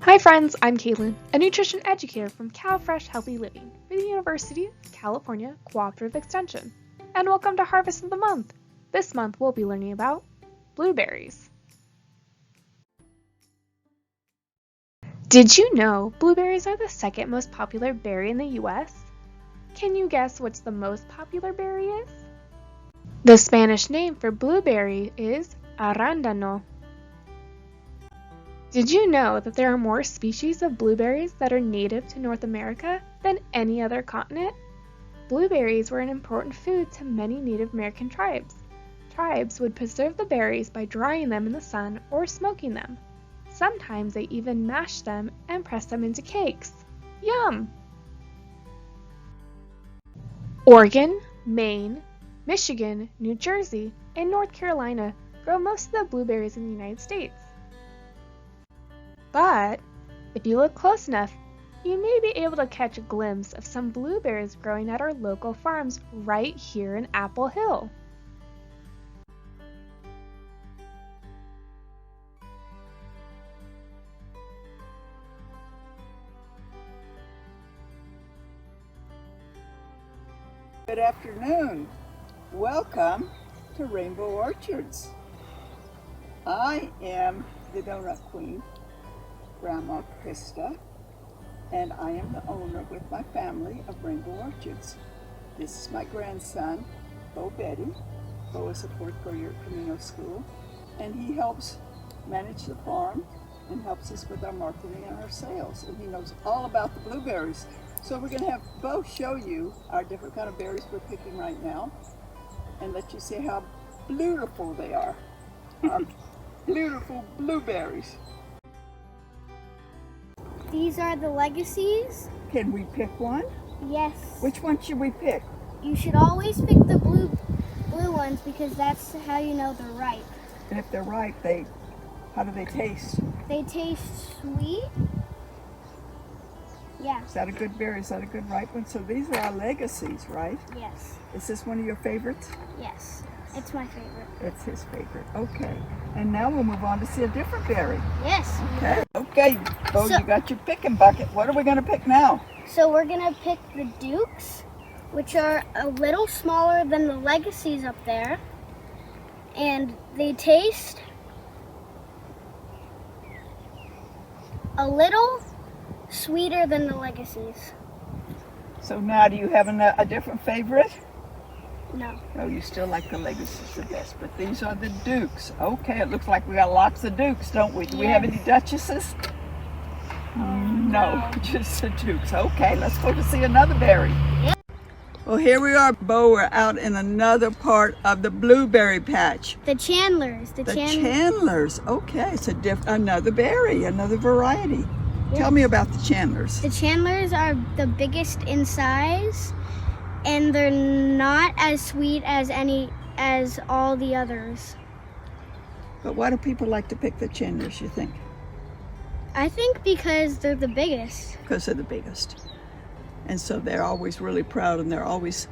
Hi friends, I'm Caitlin, a nutrition educator from CalFresh Healthy Living for the University of California Cooperative Extension. And welcome to Harvest of the Month. This month we'll be learning about blueberries. Did you know blueberries are the second most popular berry in the US? Can you guess what's the most popular berry is? The Spanish name for blueberry is arándano. Did you know that there are more species of blueberries that are native to North America than any other continent? Blueberries were an important food to many Native American tribes. Tribes would preserve the berries by drying them in the sun or smoking them. Sometimes they even mashed them and pressed them into cakes. Yum! Oregon, Maine, Michigan, New Jersey, and North Carolina grow most of the blueberries in the United States. But if you look close enough, you may be able to catch a glimpse of some blueberries growing at our local farms right here in Apple Hill. Good afternoon. Welcome to Rainbow Orchards. I am the Donut Queen, Grandma Krista, and I am the owner with my family of Rainbow Orchards. This is my grandson, Bo Betty. Bo is a fourth grader at Camino School, and he helps manage the farm and helps us with our marketing and our sales, and he knows all about the blueberries. So we're going to have Bo show you our different kind of berries we're picking right now and let you see how beautiful they are. Our beautiful blueberries. These are the legacies. Can we pick one? Yes. Which one should we pick? You should always pick the blue ones because that's how you know they're ripe. And if they're ripe, how do they taste? They taste sweet. Yeah. Is that a good berry? Is that a good ripe one? So these are our legacies, right? Yes. Is this one of your favorites? Yes. It's my favorite. It's his favorite. Okay. And now we'll move on to see a different berry. Yes. Okay. Okay, Bo, you got your picking bucket. What are we going to pick now? So we're going to pick the Dukes, which are a little smaller than the legacies up there. And they taste a little sweeter than the legacies. So now do you have a different favorite? No. Oh, you still like the legacies the best, but these are the Dukes. Okay, it looks like we got lots of Dukes, don't we? Do we have any Duchesses? No, just the Dukes. Okay, let's go to see another berry. Yep. Well, here we are, Bo. We're out in another part of the blueberry patch. The Chandlers. The Chandlers. Okay, it's another berry, another variety. Yes. Tell me about the Chandlers. The Chandlers are the biggest in size, and they're not as sweet as all the others. But why do people like to pick the Chandlers, you think? I think because they're the biggest. Because they're the biggest. And so they're always really proud, and they're always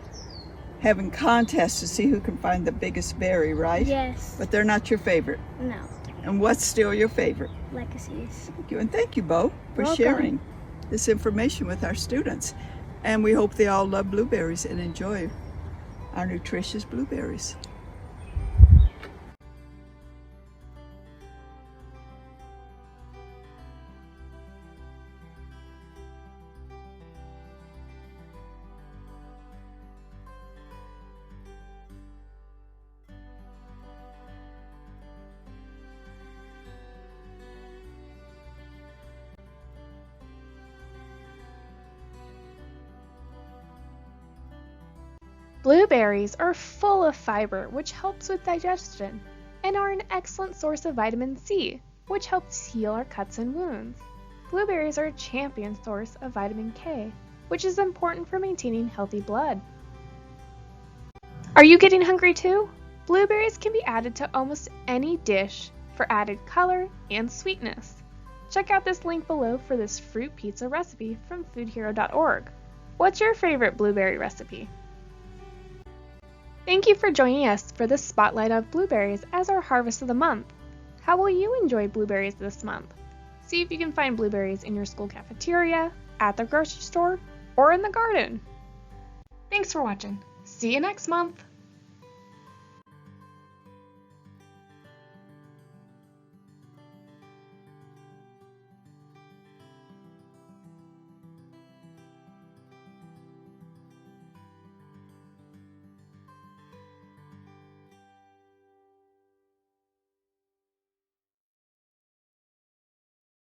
having contests to see who can find the biggest berry, right? Yes. But they're not your favorite. No. And what's still your favorite? Legacies. Thank you. And thank you, Bo, for Welcome. sharing this information with our students. And we hope they all love blueberries and enjoy our nutritious blueberries. Blueberries are full of fiber, which helps with digestion, and are an excellent source of vitamin C, which helps heal our cuts and wounds. Blueberries are a champion source of vitamin K, which is important for maintaining healthy blood. Are you getting hungry too? Blueberries can be added to almost any dish for added color and sweetness. Check out this link below for this fruit pizza recipe from foodhero.org. What's your favorite blueberry recipe? Thank you for joining us for the spotlight of blueberries as our harvest of the month. How will you enjoy blueberries this month? See if you can find blueberries in your school cafeteria, at the grocery store, or in the garden. Thanks for watching. See you next month!